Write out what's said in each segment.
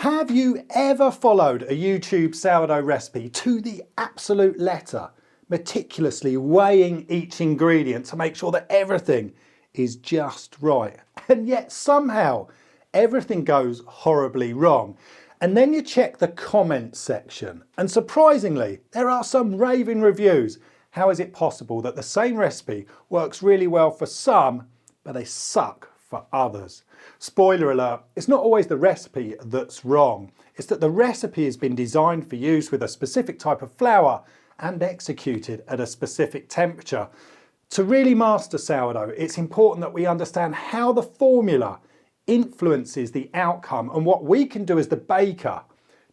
Have you ever followed a YouTube sourdough recipe to the absolute letter, meticulously weighing each ingredient to make sure that everything is just right? And yet somehow everything goes horribly wrong. And then you check the comments section, and surprisingly, there are some raving reviews. How is it possible that the same recipe works really well for some, but they suck for others? Spoiler alert, it's not always the recipe that's wrong. It's that the recipe has been designed for use with a specific type of flour and executed at a specific temperature. To really master sourdough, it's important that we understand how the formula influences the outcome and what we can do as the baker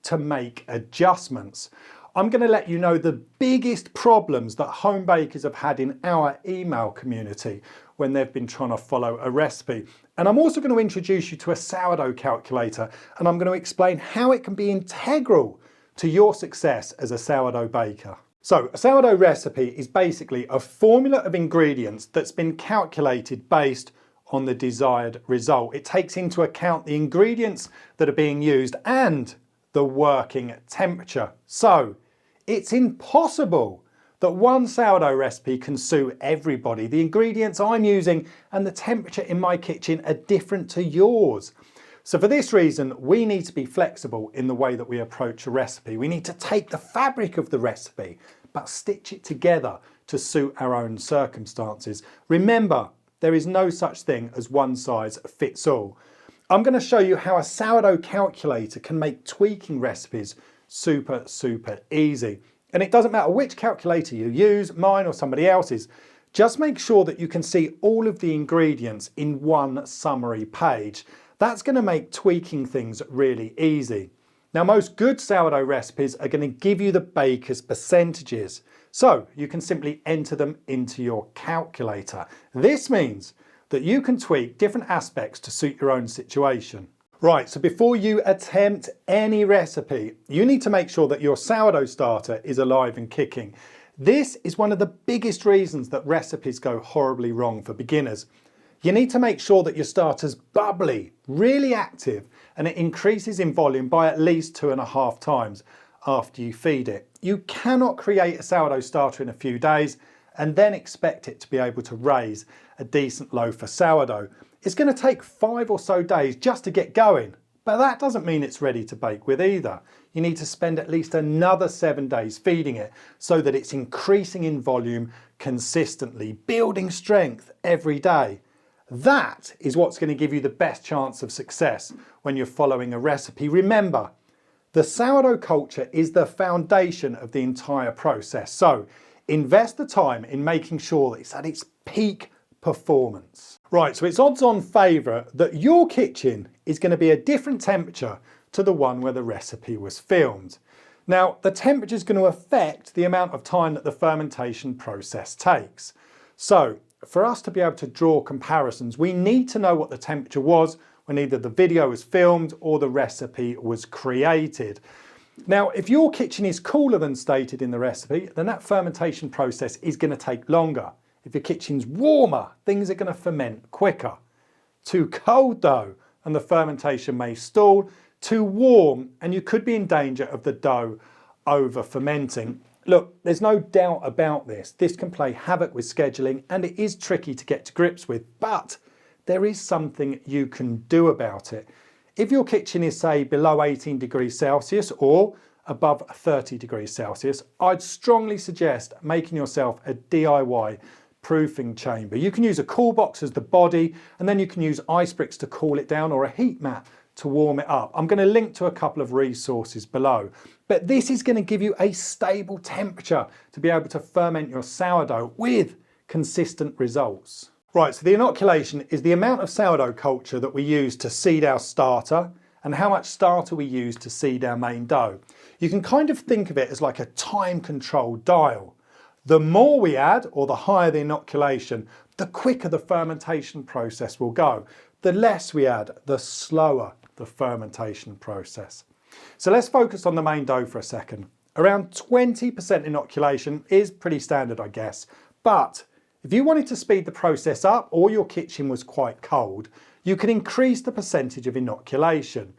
to make adjustments. I'm going to let you know the biggest problems that home bakers have had in our email community when they've been trying to follow a recipe. And I'm also going to introduce you to a sourdough calculator, and I'm going to explain how it can be integral to your success as a sourdough baker. So a sourdough recipe is basically a formula of ingredients that's been calculated based on the desired result. It takes into account the ingredients that are being used and the working temperature. So it's impossible that one sourdough recipe can suit everybody. The ingredients I'm using and the temperature in my kitchen are different to yours. So for this reason, we need to be flexible in the way that we approach a recipe. We need to take the fabric of the recipe, but stitch it together to suit our own circumstances. Remember, there is no such thing as one size fits all. I'm going to show you how a sourdough calculator can make tweaking recipes super easy. And it doesn't matter which calculator you use, mine or somebody else's, just make sure that you can see all of the ingredients in one summary page. That's going to make tweaking things really easy. Now, most good sourdough recipes are going to give you the baker's percentages, so you can simply enter them into your calculator. This means that you can tweak different aspects to suit your own situation. Right, so before you attempt any recipe, you need to make sure that your sourdough starter is alive and kicking. This is one of the biggest reasons that recipes go horribly wrong for beginners. You need to make sure that your starter's bubbly, really active, and it increases in volume by at least 2.5 times after you feed it. You cannot create a sourdough starter in a few days and then expect it to be able to raise a decent loaf of sourdough. It's going to take 5 or so days just to get going, but that doesn't mean it's ready to bake with either. You need to spend at least another 7 days feeding it so that it's increasing in volume consistently, building strength every day. That is what's going to give you the best chance of success when you're following a recipe. Remember, the sourdough culture is the foundation of the entire process. So invest the time in making sure that it's at its peak performance. Right, so it's odds on favourite that your kitchen is going to be a different temperature to the one where the recipe was filmed. Now, the temperature is going to affect the amount of time that the fermentation process takes. So for us to be able to draw comparisons, we need to know what the temperature was when either the video was filmed or the recipe was created. Now, if your kitchen is cooler than stated in the recipe, then that fermentation process is going to take longer. If your kitchen's warmer, things are going to ferment quicker. Too cold though, and the fermentation may stall. Too warm, and you could be in danger of the dough over fermenting. Look, there's no doubt about this. This can play havoc with scheduling, and it is tricky to get to grips with, but there is something you can do about it. If your kitchen is, say, below 18 degrees Celsius or above 30 degrees Celsius, I'd strongly suggest making yourself a DIY proofing chamber. You can use a cool box as the body, and then you can use ice bricks to cool it down or a heat mat to warm it up. I'm going to link to a couple of resources below, but this is going to give you a stable temperature to be able to ferment your sourdough with consistent results. Right, so the inoculation is the amount of sourdough culture that we use to seed our starter and how much starter we use to seed our main dough. You can kind of think of it as like a time control dial. The more we add, or the higher the inoculation, the quicker the fermentation process will go. The less we add, the slower the fermentation process. So let's focus on the main dough for a second. Around 20% inoculation is pretty standard, I guess. But if you wanted to speed the process up or your kitchen was quite cold, you can increase the percentage of inoculation.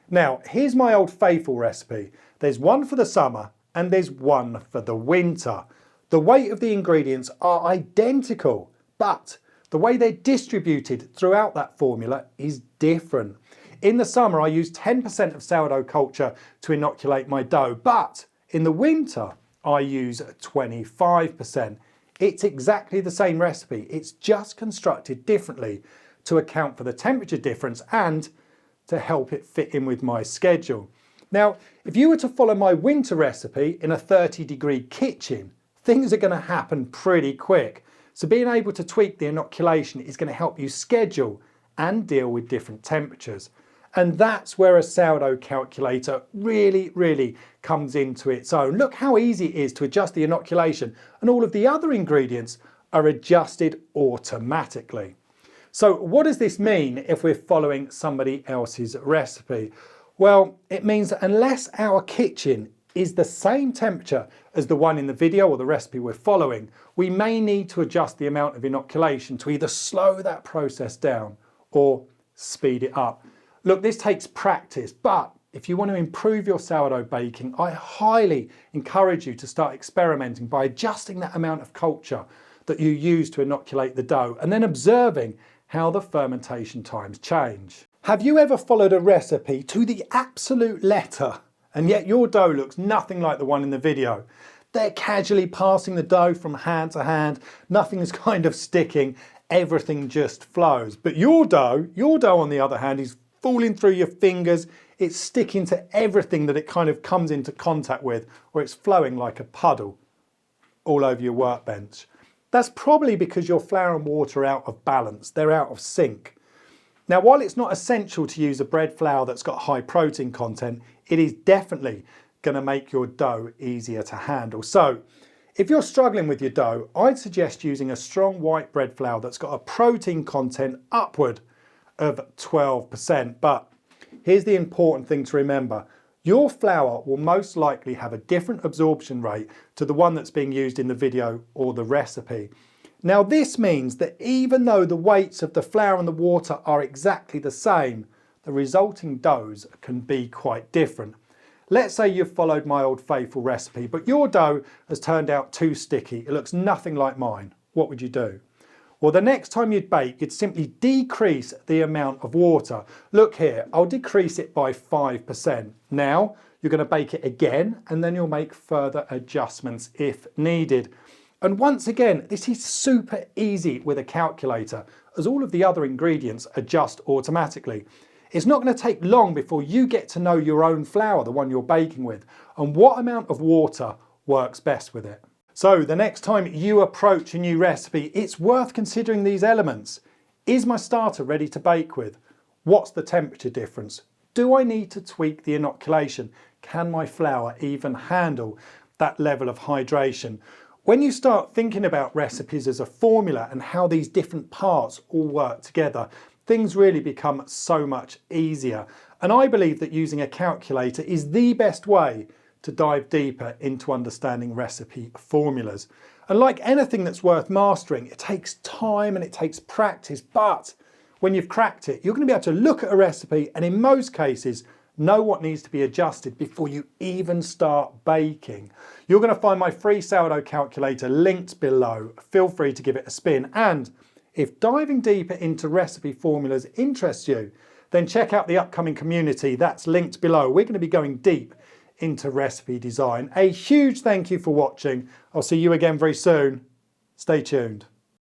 Now, here's my old faithful recipe. There's one for the summer and there's one for the winter. The weight of the ingredients are identical, but the way they're distributed throughout that formula is different. In the summer, I use 10% of sourdough culture to inoculate my dough, but in the winter, I use 25%. It's exactly the same recipe. It's just constructed differently to account for the temperature difference and to help it fit in with my schedule. Now, if you were to follow my winter recipe in a 30-degree kitchen, things are going to happen pretty quick. So being able to tweak the inoculation is going to help you schedule and deal with different temperatures. And that's where a sourdough calculator really comes into its own. Look how easy it is to adjust the inoculation, and all of the other ingredients are adjusted automatically. So what does this mean if we're following somebody else's recipe? Well, it means that unless our kitchen is the same temperature as the one in the video or the recipe we're following, we may need to adjust the amount of inoculation to either slow that process down or speed it up. Look, this takes practice, but if you want to improve your sourdough baking, I highly encourage you to start experimenting by adjusting that amount of culture that you use to inoculate the dough and then observing how the fermentation times change. Have you ever followed a recipe to the absolute letter and yet your dough looks nothing like the one in the video? They're casually passing the dough from hand to hand, nothing is kind of sticking, everything just flows. But your dough on the other hand is falling through your fingers, it's sticking to everything that it kind of comes into contact with, or it's flowing like a puddle all over your workbench. That's probably because your flour and water are out of balance, they're out of sync. Now, while it's not essential to use a bread flour that's got high protein content, it is definitely going to make your dough easier to handle. So, if you're struggling with your dough, I'd suggest using a strong white bread flour that's got a protein content upward of 12%. But here's the important thing to remember. Your flour will most likely have a different absorption rate to the one that's being used in the video or the recipe. Now this means that even though the weights of the flour and the water are exactly the same, the resulting doughs can be quite different. Let's say you've followed my old faithful recipe, but your dough has turned out too sticky. It looks nothing like mine. What would you do? Well, the next time you'd bake, you'd simply decrease the amount of water. Look here, I'll decrease it by 5%. Now, you're going to bake it again, and then you'll make further adjustments if needed. And once again, this is super easy with a calculator, as all of the other ingredients adjust automatically. It's not going to take long before you get to know your own flour, the one you're baking with, and what amount of water works best with it. So the next time you approach a new recipe, it's worth considering these elements. Is my starter ready to bake with? What's the temperature difference? Do I need to tweak the inoculation? Can my flour even handle that level of hydration? When you start thinking about recipes as a formula and how these different parts all work together, things really become so much easier. And I believe that using a calculator is the best way to dive deeper into understanding recipe formulas. And like anything that's worth mastering, it takes time and it takes practice, but when you've cracked it, you're going to be able to look at a recipe and in most cases know what needs to be adjusted before you even start baking. You're going to find my free sourdough calculator linked below. Feel free to give it a spin, and if diving deeper into recipe formulas interests you, then check out the upcoming community that's linked below. We're going to be going deep into recipe design. A huge thank you for watching. I'll see you again very soon. Stay tuned.